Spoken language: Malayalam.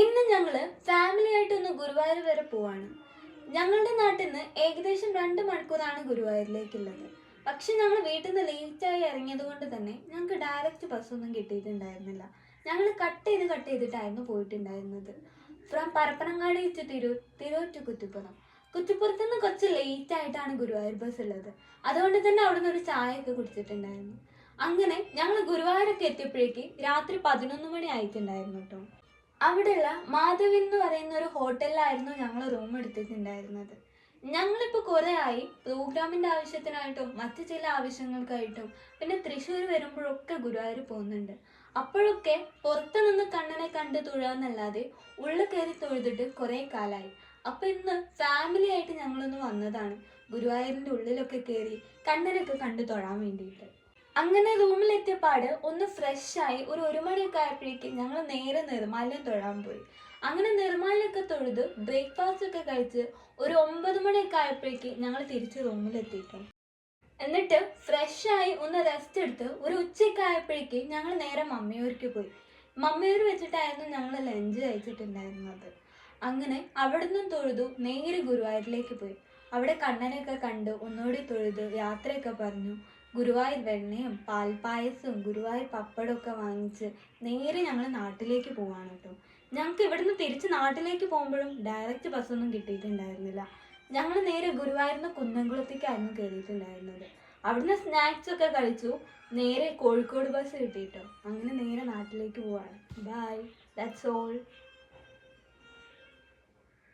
ഇന്ന് ഞങ്ങൾ ഫാമിലിയായിട്ടൊന്ന് ഗുരുവായൂർ വരെ പോവാണ്. ഞങ്ങളുടെ നാട്ടിൽ നിന്ന് ഏകദേശം 2 മണിക്കൂറാണ് ഗുരുവായൂരിലേക്കുള്ളത്. പക്ഷെ ഞങ്ങൾ വീട്ടിൽ നിന്ന് ലേറ്റായി ഇറങ്ങിയത് കൊണ്ട് തന്നെ ഞങ്ങൾക്ക് ഡയറക്റ്റ് ബസ്സൊന്നും കിട്ടിയിട്ടുണ്ടായിരുന്നില്ല. ഞങ്ങൾ കട്ട് ചെയ്തിട്ടായിരുന്നു പോയിട്ടുണ്ടായിരുന്നത്. From Parappanangadi to Tirur to Kuttippuram. കുറ്റിപ്പുറത്ത് നിന്ന് കുറച്ച് ലേറ്റ് ആയിട്ടാണ് ഗുരുവായൂർ ബസ് ഉള്ളത്. അതുകൊണ്ട് തന്നെ അവിടെ നിന്ന് ഒരു ചായയൊക്കെ കുടിച്ചിട്ടുണ്ടായിരുന്നു. അങ്ങനെ ഞങ്ങൾ ഗുരുവായൂരൊക്കെ എത്തിയപ്പോഴേക്ക് രാത്രി 11 മണി ആയിട്ടുണ്ടായിരുന്നു കേട്ടോ. അവിടെയുള്ള മാധവി എന്ന് പറയുന്ന ഒരു ഹോട്ടലിലായിരുന്നു ഞങ്ങൾ റൂം എടുത്തിട്ടുണ്ടായിരുന്നത്. ഞങ്ങളിപ്പോൾ കുറേ ആയി പ്രോഗ്രാമിൻ്റെ ആവശ്യത്തിനായിട്ടും മറ്റു ചില ആവശ്യങ്ങൾക്കായിട്ടും പിന്നെ തൃശ്ശൂർ വരുമ്പോഴൊക്കെ ഗുരുവായൂർ പോകുന്നുണ്ട്. അപ്പോഴൊക്കെ പുറത്തു നിന്ന് കണ്ണനെ കണ്ട് തൊഴാന്നല്ലാതെ ഉള്ളിൽ കയറി തൊഴുതിട്ട് കുറേ കാലമായി. അപ്പം ഇന്ന് ഫാമിലി ആയിട്ട് ഞങ്ങളൊന്ന് വന്നതാണ് ഗുരുവായൂരിൻ്റെ ഉള്ളിലൊക്കെ കയറി കണ്ണനൊക്കെ കണ്ട് തൊഴാൻ വേണ്ടിയിട്ട്. അങ്ങനെ റൂമിലെത്തിയപാട് ഒന്ന് ഫ്രഷായി ഒരു മണിയൊക്കെ ആയപ്പോഴേക്ക് ഞങ്ങൾ നേരെ നിർമ്മാല്യം തൊഴാൻ പോയി. അങ്ങനെ നിർമ്മാല്യമൊക്കെ തൊഴുത് ബ്രേക്ക്ഫാസ്റ്റ് ഒക്കെ കഴിച്ച് ഒരു 9 മണിയൊക്കെ ആയപ്പോഴേക്ക് ഞങ്ങൾ തിരിച്ച് റൂമിലെത്തിയിട്ടു. എന്നിട്ട് ഫ്രഷായി ഒന്ന് റെസ്റ്റ് എടുത്ത് ഒരു ഉച്ചയൊക്കെ ആയപ്പോഴേക്ക് ഞങ്ങൾ നേരെ മമ്മിയൂർക്ക് പോയി. മമ്മിയൂർ വെച്ചിട്ടായിരുന്നു ഞങ്ങൾ ലഞ്ച് കഴിച്ചിട്ടുണ്ടായിരുന്നത്. അങ്ങനെ അവിടെ നിന്നും തൊഴുതു നേരെ ഗുരുവായൂരിലേക്ക് പോയി. അവിടെ കണ്ണനെയൊക്കെ കണ്ട് ഒന്നുകൂടി തൊഴുത് യാത്രയൊക്കെ പറഞ്ഞു. ഗുരുവായൂർ വെണ്ണയും പാൽപ്പായസവും ഗുരുവായൂർ പപ്പടമൊക്കെ വാങ്ങിച്ച് നേരെ ഞങ്ങൾ നാട്ടിലേക്ക് പോവാണ് കേട്ടോ. ഞങ്ങൾക്ക് ഇവിടുന്ന് തിരിച്ച് നാട്ടിലേക്ക് പോകുമ്പോഴും ഡയറക്റ്റ് ബസ്സൊന്നും കിട്ടിയിട്ടുണ്ടായിരുന്നില്ല. ഞങ്ങൾ നേരെ ഗുരുവായൂരിന്ന് കുന്നംകുളത്തേക്കായിരുന്നു കയറിയിട്ടുണ്ടായിരുന്നത്. അവിടുന്ന് സ്നാക്സ് ഒക്കെ കഴിച്ചു. നേരെ കോഴിക്കോട് ബസ് കിട്ടിയിട്ടോ. അങ്ങനെ നേരെ നാട്ടിലേക്ക് പോവാണ്. Bye, that's all.